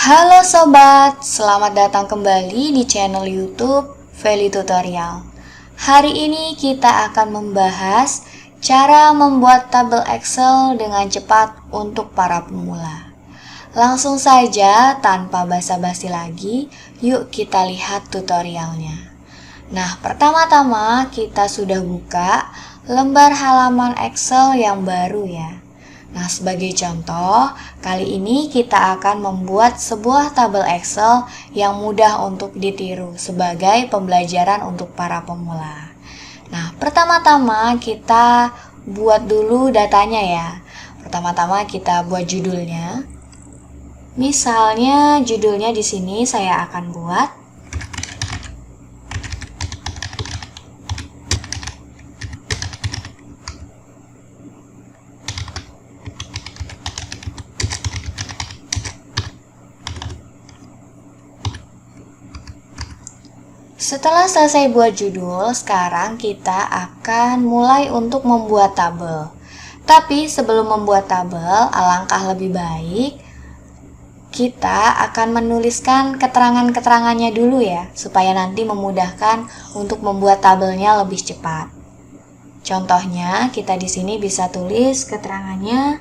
Halo sobat, selamat datang kembali di channel YouTube Feli Tutorial. Hari ini kita akan membahas cara membuat tabel Excel dengan cepat untuk para pemula. Langsung saja tanpa basa-basi lagi, yuk kita lihat tutorialnya. Nah, pertama-tama kita sudah buka lembar halaman Excel yang baru ya. Nah, sebagai contoh, kali ini kita akan membuat sebuah tabel Excel yang mudah untuk ditiru sebagai pembelajaran untuk para pemula. Nah, pertama-tama kita buat dulu datanya ya. Pertama-tama kita buat judulnya. Misalnya judulnya di sini saya akan buat Setelah selesai buat judul, sekarang kita akan mulai untuk membuat tabel. Tapi sebelum membuat tabel, alangkah lebih baik kita akan menuliskan keterangan-keterangannya dulu ya, supaya nanti memudahkan untuk membuat tabelnya lebih cepat. Contohnya, kita di sini bisa tulis keterangannya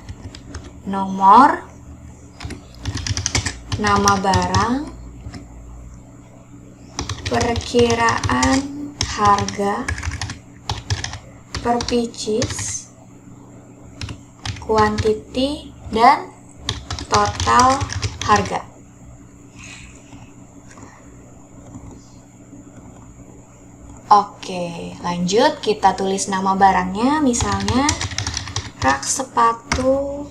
nomor, nama barang, perkiraan harga per pieces, kuantiti, dan total harga. Oke, lanjut kita tulis nama barangnya, misalnya rak sepatu,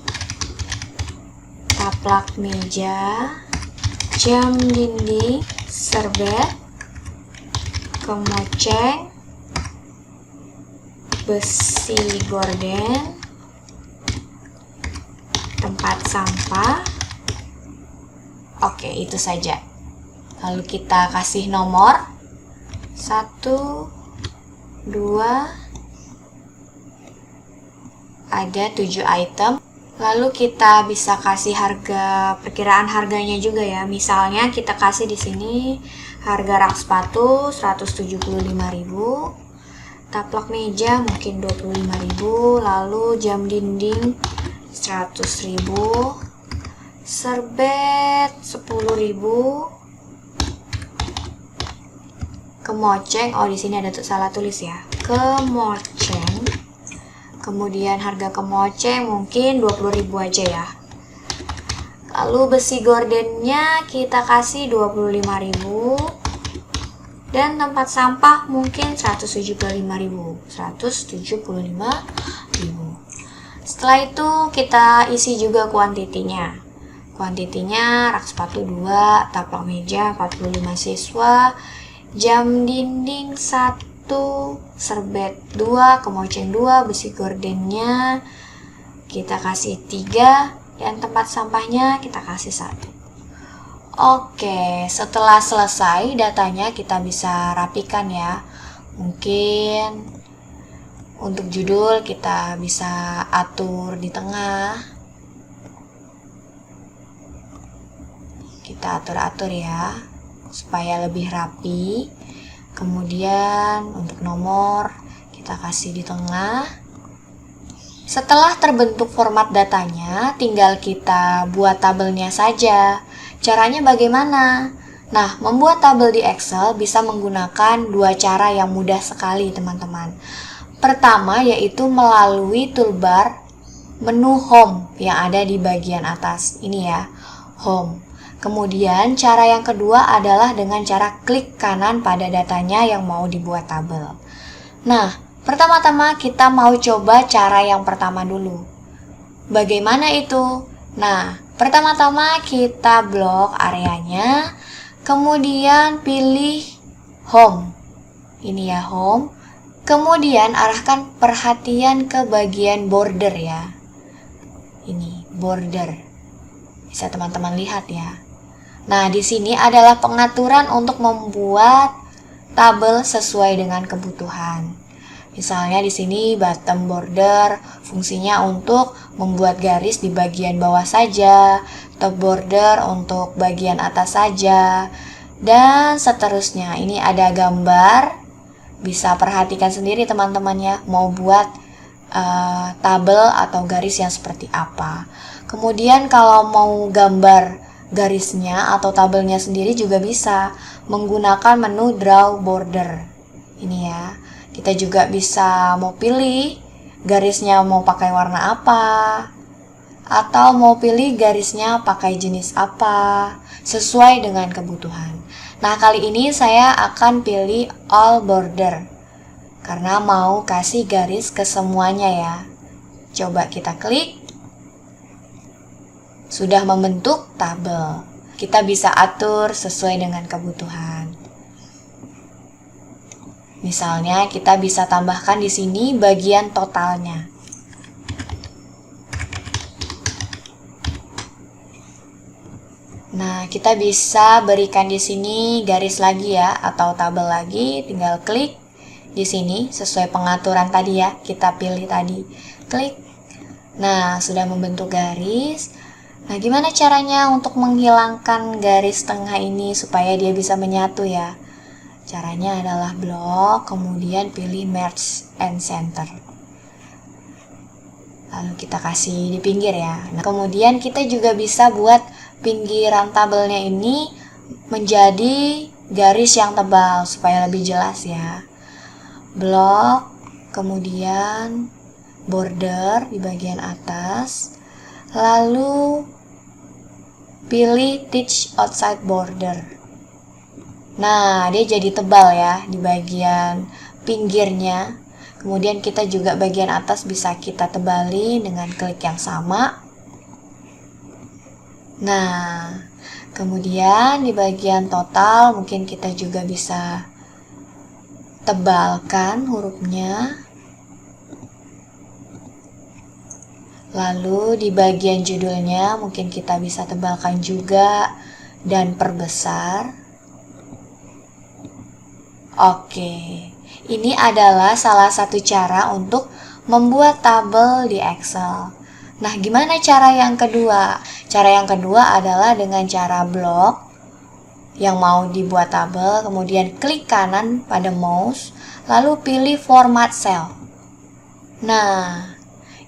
taplak meja, jam dinding, serbet, kemoceng, besi gorden, tempat sampah. Oke, itu saja. Lalu kita kasih nomor 1, 2, ada 7 item. Lalu kita bisa kasih harga, perkiraan harganya juga ya. Misalnya kita kasih di sini harga rak sepatu 175.000, taplak meja mungkin 25.000, lalu jam dinding 100.000, serbet 10.000, kemoceng, di sini ada salah tulis ya, kemoceng. Kemudian harga kemoceng mungkin 20.000 aja ya. Lalu besi gordennya kita kasih 25.000. Dan tempat sampah mungkin 175.000. Setelah itu kita isi juga kuantitinya. Kuantitinya rak sepatu 2, taplak meja 45 siswa, jam dinding 1, serbet 2, kemoceng 2, besi gordennya kita kasih 3, dan tempat sampahnya kita kasih 1. Oke, setelah selesai datanya kita bisa rapikan ya. Mungkin untuk judul kita bisa atur di tengah. Kita atur-atur ya, supaya lebih rapi. Kemudian untuk nomor kita kasih di tengah. Setelah terbentuk format datanya, tinggal kita buat tabelnya saja. Caranya bagaimana? Nah, membuat tabel di Excel bisa menggunakan dua cara yang mudah sekali teman-teman. Pertama yaitu melalui toolbar menu Home yang ada di bagian atas. Ini ya, Home. Kemudian cara yang kedua adalah dengan cara klik kanan pada datanya yang mau dibuat tabel. Nah, pertama-tama kita mau coba cara yang pertama dulu. Bagaimana itu? Nah, pertama-tama kita blok areanya, kemudian pilih Home. Ini ya Home. Kemudian arahkan perhatian ke bagian border ya. Ini border. Bisa teman-teman lihat ya. Nah, di sini adalah pengaturan untuk membuat tabel sesuai dengan kebutuhan. Misalnya di sini bottom border fungsinya untuk membuat garis di bagian bawah saja. top border untuk bagian atas saja, dan seterusnya. Ini ada gambar, bisa perhatikan sendiri teman-teman ya, mau buat tabel atau garis yang seperti apa. Kemudian kalau mau gambar garisnya atau tabelnya sendiri juga bisa menggunakan menu draw border. Ini ya, kita juga bisa mau pilih garisnya mau pakai warna apa, atau mau pilih garisnya pakai jenis apa, sesuai dengan kebutuhan. Nah, kali ini saya akan pilih all border, karena mau kasih garis ke semuanya ya. Coba kita klik. Sudah membentuk tabel. Kita bisa atur sesuai dengan kebutuhan. Misalnya kita bisa tambahkan di sini bagian totalnya. Nah, kita bisa berikan di sini garis lagi ya, atau tabel lagi, tinggal klik di sini sesuai pengaturan tadi ya, kita pilih tadi. Klik. Nah, sudah membentuk garis. Nah, gimana caranya untuk menghilangkan garis tengah ini supaya dia bisa menyatu ya? Caranya adalah blok, kemudian pilih merge and center. Lalu kita kasih di pinggir ya. Nah, kemudian kita juga bisa buat pinggiran tabelnya ini menjadi garis yang tebal supaya lebih jelas ya. Blok, kemudian border di bagian atas, lalu pilih teach outside border. Nah, dia jadi tebal ya di bagian pinggirnya. Kemudian kita juga bagian atas bisa kita tebali dengan klik yang sama. Nah, kemudian di bagian total mungkin kita juga bisa tebalkan hurufnya. Lalu di bagian judulnya mungkin kita bisa tebalkan juga dan perbesar. Oke, ini adalah salah satu cara untuk membuat tabel di Excel. Nah, gimana cara yang kedua? Cara yang kedua adalah dengan cara blok yang mau dibuat tabel, kemudian klik kanan pada mouse, lalu pilih format cell. Nah,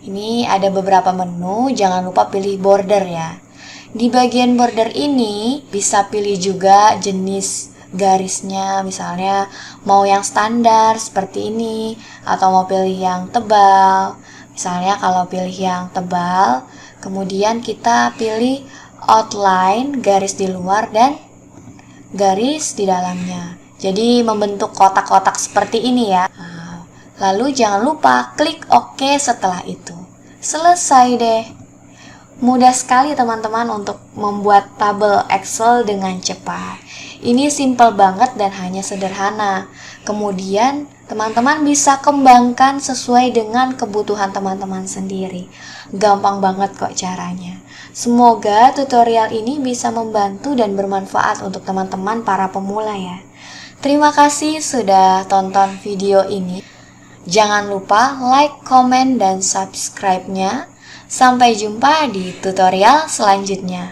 ini ada beberapa menu, jangan lupa pilih border ya. Di bagian border ini bisa pilih juga jenis garisnya, misalnya mau yang standar seperti ini, atau mau pilih yang tebal. Misalnya kalau pilih yang tebal, kemudian kita pilih outline, garis di luar dan garis di dalamnya. Jadi membentuk kotak-kotak seperti ini ya. Nah, lalu jangan lupa klik OK setelah itu. Selesai deh. Mudah sekali teman-teman untuk membuat tabel Excel dengan cepat. Ini simple banget dan hanya sederhana. Kemudian teman-teman bisa kembangkan sesuai dengan kebutuhan teman-teman sendiri. Gampang banget kok caranya. Semoga tutorial ini bisa membantu dan bermanfaat untuk teman-teman para pemula ya. Terima kasih sudah tonton video ini. Jangan lupa like, komen, dan subscribe-nya. Sampai jumpa di tutorial selanjutnya.